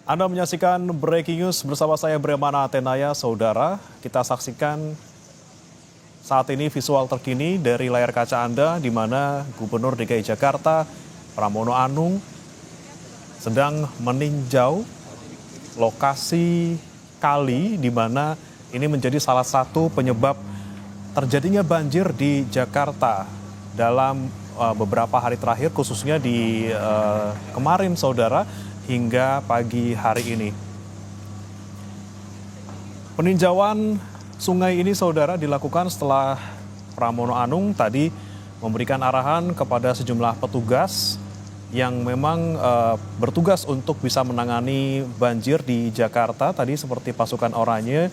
Anda menyaksikan Breaking News bersama saya Bremana Atenaya, Saudara. Kita saksikan saat ini visual terkini dari layar kaca Anda di mana Gubernur DKI Jakarta Pramono Anung sedang meninjau lokasi kali di mana ini menjadi salah satu penyebab terjadinya banjir di Jakarta dalam beberapa hari terakhir, khususnya di kemarin, Saudara, hingga pagi hari ini. Peninjauan sungai ini, Saudara, dilakukan setelah Pramono Anung tadi memberikan arahan kepada sejumlah petugas yang memang bertugas untuk bisa menangani banjir di Jakarta tadi, seperti pasukan oranye,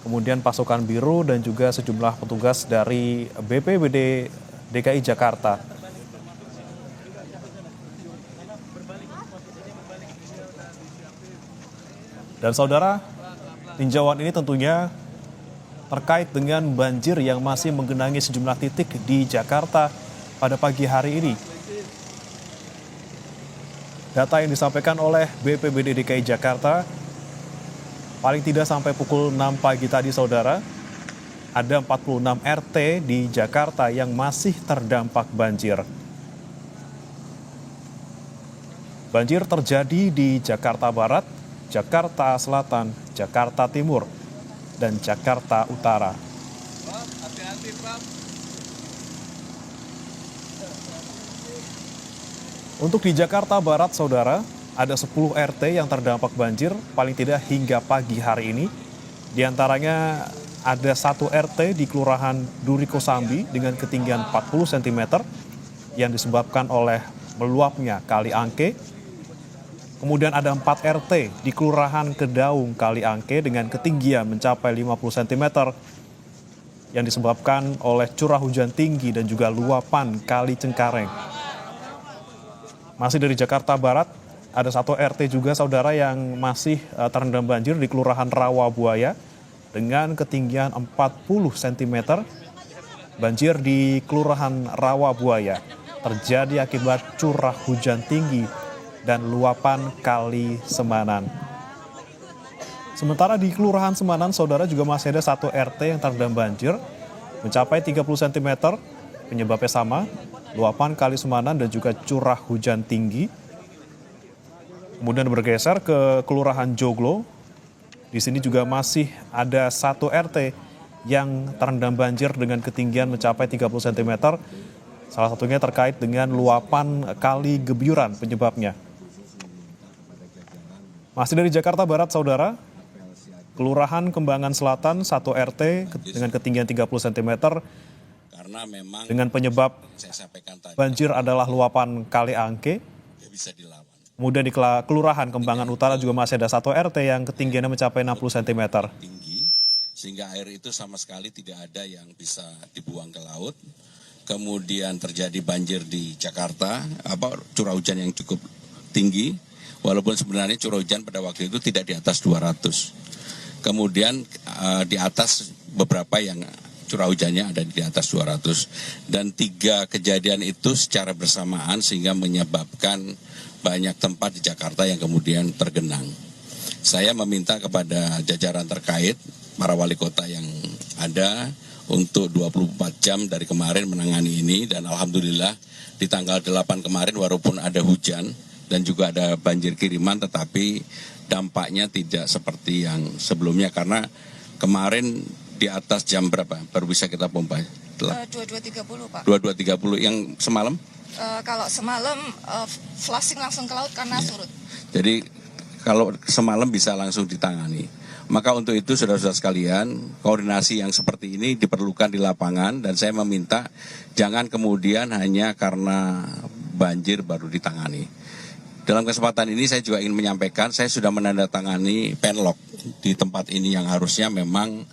kemudian pasukan biru, dan juga sejumlah petugas dari BPBD DKI Jakarta. Dan Saudara, tinjauan ini tentunya terkait dengan banjir yang masih menggenangi sejumlah titik di Jakarta pada pagi hari ini. Data yang disampaikan oleh BPBD DKI Jakarta, paling tidak sampai pukul 6 pagi tadi, Saudara, ada 46 RT di Jakarta yang masih terdampak banjir. Banjir terjadi di Jakarta Barat, Jakarta Selatan, Jakarta Timur, dan Jakarta Utara. Untuk di Jakarta Barat, Saudara, ada 10 RT yang terdampak banjir paling tidak hingga pagi hari ini. Di antaranya ada 1 RT di Kelurahan Duri Kosambi dengan ketinggian 40 cm yang disebabkan oleh meluapnya Kali Angke. Kemudian ada 4 RT di Kelurahan Kedaung Kali Angke dengan ketinggian mencapai 50 cm yang disebabkan oleh curah hujan tinggi dan juga luapan Kali Cengkareng. Masih dari Jakarta Barat, ada 1 RT juga, Saudara, yang masih terendam banjir di Kelurahan Rawabuaya dengan ketinggian 40 cm. Banjir di Kelurahan Rawabuaya terjadi akibat curah hujan tinggi dan luapan Kali Semanan. Sementara di Kelurahan Semanan, Saudara, juga masih ada 1 RT yang terendam banjir mencapai 30 cm. Penyebabnya sama, luapan Kali Semanan dan juga curah hujan tinggi. Kemudian bergeser ke Kelurahan Joglo. Di sini juga masih ada 1 RT yang terendam banjir dengan ketinggian mencapai 30 cm. Salah satunya terkait dengan luapan Kali Gebyuran penyebabnya. Masih dari Jakarta Barat, Saudara, Kelurahan Kembangan Selatan 1 RT dengan ketinggian 30 cm. Karena memang dengan penyebab banjir adalah luapan Kali Angke. Kemudian di Kelurahan Kembangan Utara juga masih ada 1 RT yang ketinggiannya mencapai 60 cm. Tinggi, sehingga air itu sama sekali tidak ada yang bisa dibuang ke laut. Kemudian terjadi banjir di Jakarta, curah hujan yang cukup tinggi, walaupun sebenarnya curah hujan pada waktu itu tidak di atas 200. Kemudian di atas beberapa yang curah hujannya ada di atas 200. Dan 3 kejadian itu secara bersamaan sehingga menyebabkan banyak tempat di Jakarta yang kemudian tergenang. Saya meminta kepada jajaran terkait, para wali kota yang ada, untuk 24 jam dari kemarin menangani ini. Dan alhamdulillah di tanggal 8 kemarin walaupun ada hujan dan juga ada banjir kiriman, tetapi dampaknya tidak seperti yang sebelumnya. Karena kemarin di atas jam berapa baru bisa kita pompa? 22.30 Pak. 22.30 yang semalam? Kalau semalam flushing langsung ke laut karena surut. Jadi kalau semalam bisa langsung ditangani. Maka untuk itu saudara-saudara sekalian, koordinasi yang seperti ini diperlukan di lapangan. Dan saya meminta jangan kemudian hanya karena banjir baru ditangani. Dalam kesempatan ini saya juga ingin menyampaikan, saya sudah menandatangani penlock di tempat ini yang harusnya memang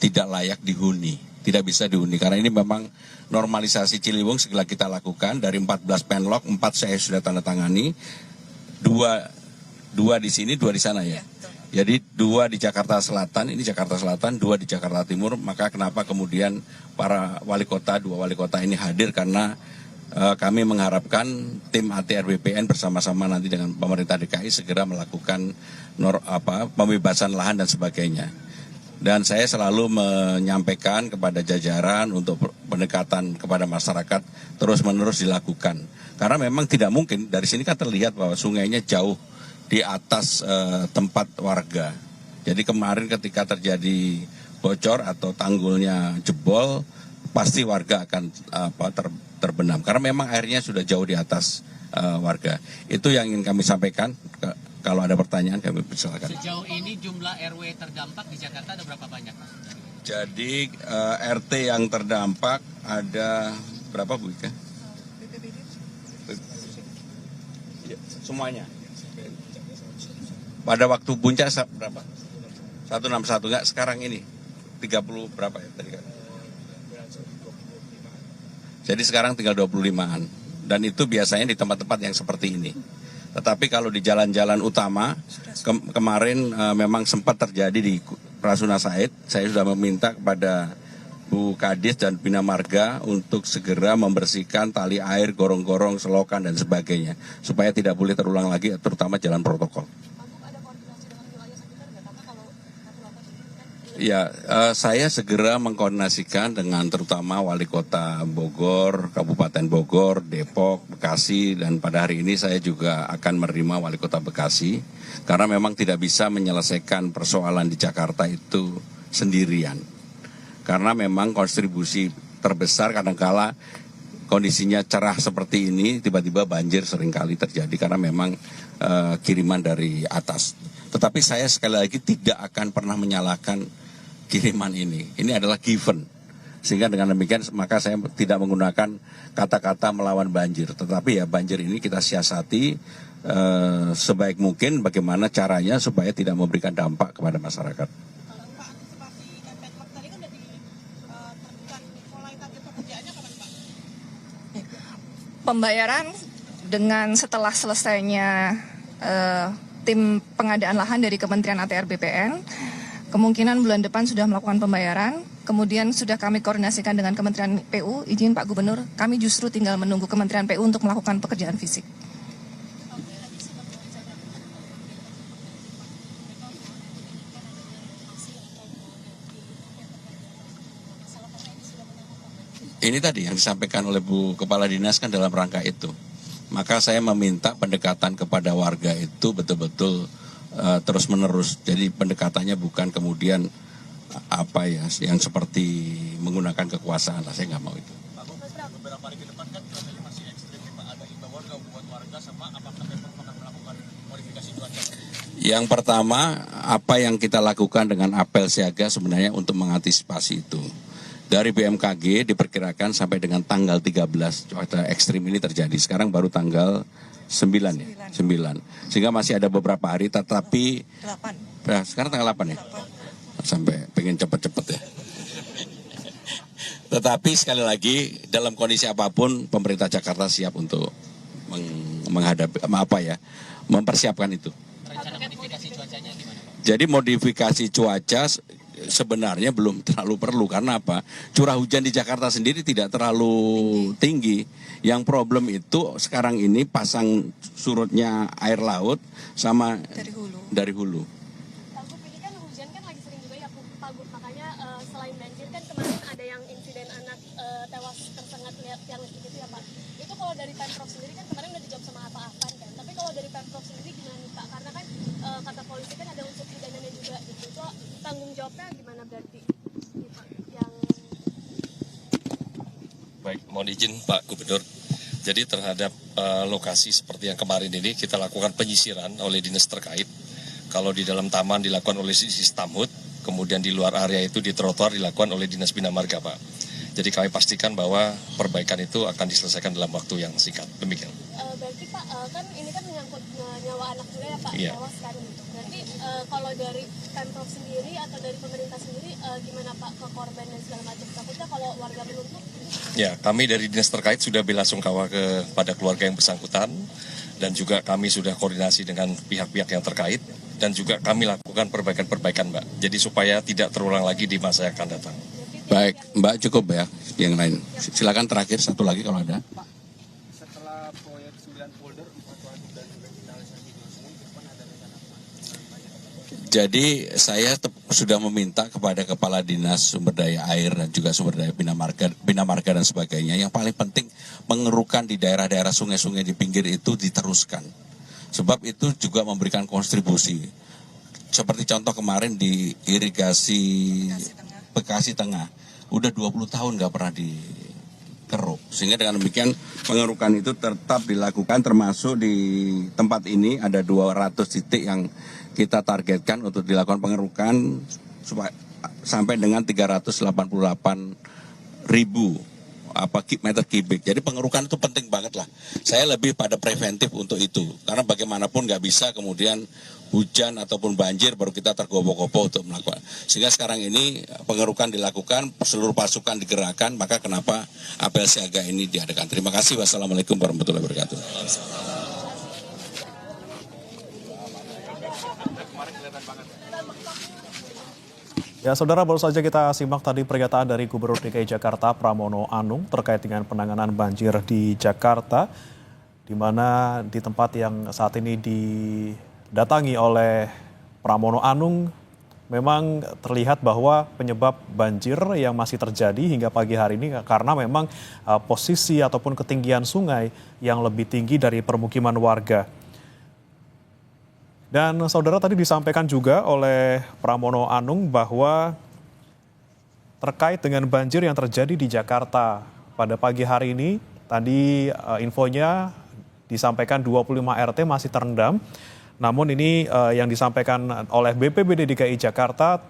tidak layak dihuni, tidak bisa dihuni. Karena ini memang normalisasi Ciliwung segala kita lakukan. Dari 14 penlock, 4 saya sudah tanda tangani, 2 di sini, 2 di sana ya. Jadi 2 di Jakarta Selatan, ini Jakarta Selatan, 2 di Jakarta Timur. Maka kenapa kemudian para wali kota, 2 wali kota ini hadir, karena kami mengharapkan tim ATR BPN bersama-sama nanti dengan pemerintah DKI segera melakukan pembebasan lahan dan sebagainya. Dan saya selalu menyampaikan kepada jajaran untuk pendekatan kepada masyarakat terus-menerus dilakukan. Karena memang tidak mungkin, dari sini kan terlihat bahwa sungainya jauh di atas tempat warga. Jadi kemarin ketika terjadi bocor atau tanggulnya jebol, pasti warga akan terbenam. Karena memang airnya sudah jauh di atas warga. Itu yang ingin kami sampaikan. Kalau ada pertanyaan kami persilakan. Sejauh ini jumlah RW terdampak di Jakarta ada berapa banyak, Mas? Jadi RT yang terdampak ada berapa, Bu Ika? Semuanya. Pada waktu puncak berapa? 161, enggak sekarang ini 30 berapa ya tadi kan? Jadi sekarang tinggal 25-an. Dan itu biasanya di tempat-tempat yang seperti ini. Tetapi kalau di jalan-jalan utama, kemarin memang sempat terjadi di Rasuna Said. Saya sudah meminta kepada Bu Kadis dan Bina Marga untuk segera membersihkan tali air, gorong-gorong, selokan, dan sebagainya. Supaya tidak boleh terulang lagi, terutama jalan protokol. Ya, saya segera mengkoordinasikan dengan terutama Wali Kota Bogor, Kabupaten Bogor, Depok, Bekasi, dan pada hari ini saya juga akan menerima Wali Kota Bekasi, karena memang tidak bisa menyelesaikan persoalan di Jakarta itu sendirian. Karena memang kontribusi terbesar kadangkala kondisinya cerah seperti ini, tiba-tiba banjir seringkali terjadi karena memang kiriman dari atas. Tetapi saya sekali lagi tidak akan pernah menyalahkan kiriman ini. Ini adalah given. Sehingga dengan demikian maka saya tidak menggunakan kata-kata melawan banjir. Tetapi ya banjir ini kita siasati sebaik mungkin bagaimana caranya supaya tidak memberikan dampak kepada masyarakat. Pembayaran dengan setelah selesainya tim pengadaan lahan dari Kementerian ATR BPN, kemungkinan bulan depan sudah melakukan pembayaran, kemudian sudah kami koordinasikan dengan Kementerian PU, izin Pak Gubernur, kami justru tinggal menunggu Kementerian PU untuk melakukan pekerjaan fisik. Ini tadi yang disampaikan oleh Bu Kepala Dinas kan dalam rangka itu. Maka saya meminta pendekatan kepada warga itu betul-betul terus-menerus. Jadi pendekatannya bukan kemudian apa ya, yang seperti menggunakan kekuasaan lah. Saya nggak mau itu. Beberapa hari ke depan kan cuacanya masih ekstrim, Pak. Ada imbauan buat warga sama apakah Pemprov akan melakukan modifikasi cuaca? Yang pertama, apa yang kita lakukan dengan apel siaga sebenarnya untuk mengantisipasi itu. Dari BMKG diperkirakan sampai dengan tanggal 13 cuaca ekstrim ini terjadi. Sekarang baru tanggal 9 ya, 9. Sehingga masih ada beberapa hari, tetapi 8. Nah, sekarang tanggal 8 ya. Sampai pengen cepet-cepet ya. Tetapi sekali lagi dalam kondisi apapun pemerintah Jakarta siap untuk menghadapi mempersiapkan itu. Rencana modifikasi cuacanya gimana, Pak? Jadi modifikasi cuaca sebenarnya belum terlalu perlu, karena apa? Curah hujan di Jakarta sendiri tidak terlalu tinggi. Yang problem itu sekarang ini pasang surutnya air laut sama dari hulu. Pak Gub, ini kan hujan kan lagi sering juga ya Pak Gub, makanya selain banjir kan kemarin ada yang insiden anak tewas tersengat tiang listrik itu ya Pak. Itu kalau dari Pemprov sendiri kan kemarin udah dijawab sama Pak Afan kan. Tapi kalau dari Pemprov sendiri gimana nih Pak? Karena kan kata polisi kan ada unsur pidananya juga gitu. So tanggung jawabnya gimana berarti? Yang Baik, mohon izin Pak Gubernur. Jadi terhadap lokasi seperti yang kemarin ini kita lakukan penyisiran oleh dinas terkait. Kalau di dalam taman dilakukan oleh sisi Stamhut, kemudian di luar area itu di trotoar dilakukan oleh Dinas Bina Marga, Pak. Jadi kami pastikan bahwa perbaikan itu akan diselesaikan dalam waktu yang singkat. Demikian. berarti Pak kan ini kan menyangkut nyawa anak juga ya Pak, Iya. tewas kan gitu. Berarti kalau dari Pemprov sendiri atau dari pemerintah sendiri gimana Pak ke korban dan segala macam? Takutnya kalau warga menuntut. Ya, kami dari dinas terkait sudah belasungkawa kepada keluarga yang bersangkutan dan juga kami sudah koordinasi dengan pihak-pihak yang terkait dan juga kami lakukan perbaikan-perbaikan, Mbak. Jadi supaya tidak terulang lagi di masa yang akan datang. Baik, Mbak cukup ya. Yang lain, silakan terakhir satu lagi kalau ada. Jadi saya sudah meminta kepada Kepala Dinas Sumber Daya Air dan juga Sumber Daya Bina Marga dan sebagainya. Yang paling penting mengerukan di daerah-daerah sungai-sungai di pinggir itu diteruskan. Sebab itu juga memberikan kontribusi. Seperti contoh kemarin di irigasi Bekasi Tengah. Udah 20 tahun nggak pernah dikeruk. Sehingga dengan demikian pengerukan itu tetap dilakukan, termasuk di tempat ini ada 200 titik yang kita targetkan untuk dilakukan pengerukan sampai dengan 388.000 meter kubik. Jadi pengerukan itu penting banget lah. Saya lebih pada preventif untuk itu. Karena bagaimanapun nggak bisa kemudian hujan ataupun banjir baru kita tergopoh-gopoh untuk melakukan. Sehingga sekarang ini pengerukan dilakukan, seluruh pasukan digerakkan, maka kenapa apel siaga ini diadakan. Terima kasih. Wassalamualaikum warahmatullahi wabarakatuh. Ya, saudara, baru saja kita simak tadi pernyataan dari Gubernur DKI Jakarta Pramono Anung terkait dengan penanganan banjir di Jakarta, di mana di tempat yang saat ini didatangi oleh Pramono Anung, memang terlihat bahwa penyebab banjir yang masih terjadi hingga pagi hari ini karena memang posisi ataupun ketinggian sungai yang lebih tinggi dari permukiman warga. Dan saudara, tadi disampaikan juga oleh Pramono Anung bahwa terkait dengan banjir yang terjadi di Jakarta pada pagi hari ini, tadi infonya disampaikan 25 RT masih terendam. Namun ini yang disampaikan oleh BPBD DKI Jakarta,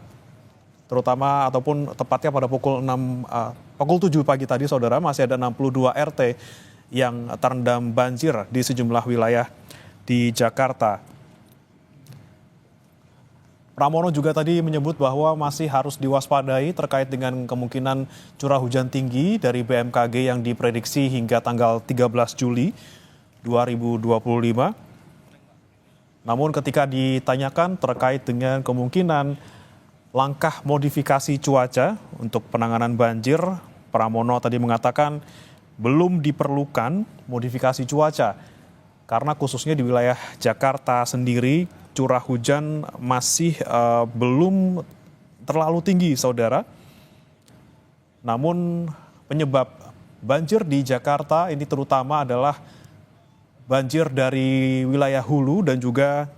terutama ataupun tepatnya pada pukul 7 pagi tadi, saudara, masih ada 62 RT yang terendam banjir di sejumlah wilayah di Jakarta. Pramono juga tadi menyebut bahwa masih harus diwaspadai terkait dengan kemungkinan curah hujan tinggi dari BMKG yang diprediksi hingga tanggal 13 Juli 2025. Namun ketika ditanyakan terkait dengan kemungkinan langkah modifikasi cuaca untuk penanganan banjir, Pramono tadi mengatakan belum diperlukan modifikasi cuaca karena khususnya di wilayah Jakarta sendiri curah hujan masih belum terlalu tinggi, saudara. Namun penyebab banjir di Jakarta ini terutama adalah banjir dari wilayah hulu dan juga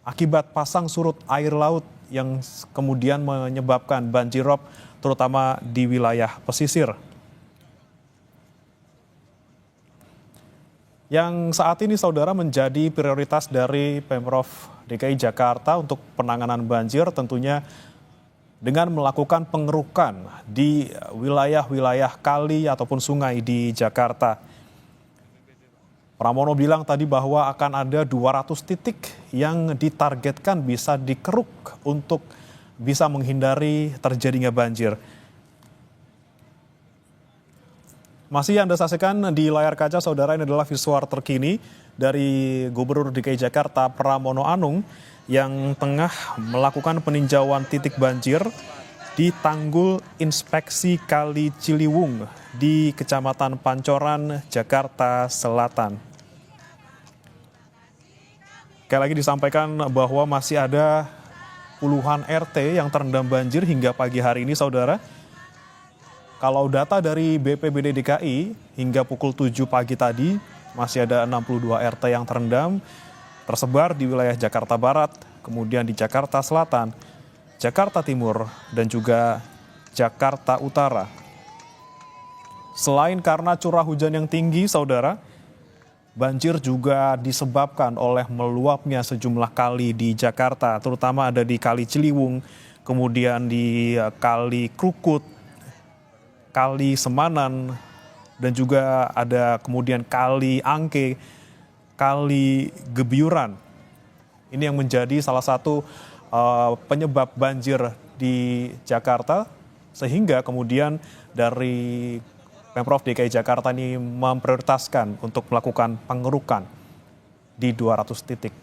akibat pasang surut air laut yang kemudian menyebabkan banjirop terutama di wilayah pesisir. Yang saat ini, saudara, menjadi prioritas dari Pemprov DKI Jakarta untuk penanganan banjir tentunya dengan melakukan pengerukan di wilayah-wilayah kali ataupun sungai di Jakarta. Pramono bilang tadi bahwa akan ada 200 titik yang ditargetkan bisa dikeruk untuk bisa menghindari terjadinya banjir. Masih Anda saksikan di layar kaca, saudara, ini adalah visual terkini dari Gubernur DKI Jakarta Pramono Anung yang tengah melakukan peninjauan titik banjir di Tanggul Inspeksi Kali Ciliwung di Kecamatan Pancoran, Jakarta Selatan. Sekali lagi disampaikan bahwa masih ada puluhan RT yang terendam banjir hingga pagi hari ini, saudara. Kalau data dari BPBD DKI hingga pukul 7 pagi tadi masih ada 62 RT yang terendam tersebar di wilayah Jakarta Barat, kemudian di Jakarta Selatan, Jakarta Timur, dan juga Jakarta Utara. Selain karena curah hujan yang tinggi, saudara, banjir juga disebabkan oleh meluapnya sejumlah kali di Jakarta, terutama ada di Kali Ciliwung, kemudian di Kali Krukut, Kali Semanan, dan juga ada kemudian Kali Angke, Kali Gebyuran. Ini yang menjadi salah satu penyebab banjir di Jakarta, sehingga kemudian dari Pemprov DKI Jakarta ini memprioritaskan untuk melakukan pengerukan di 200 titik.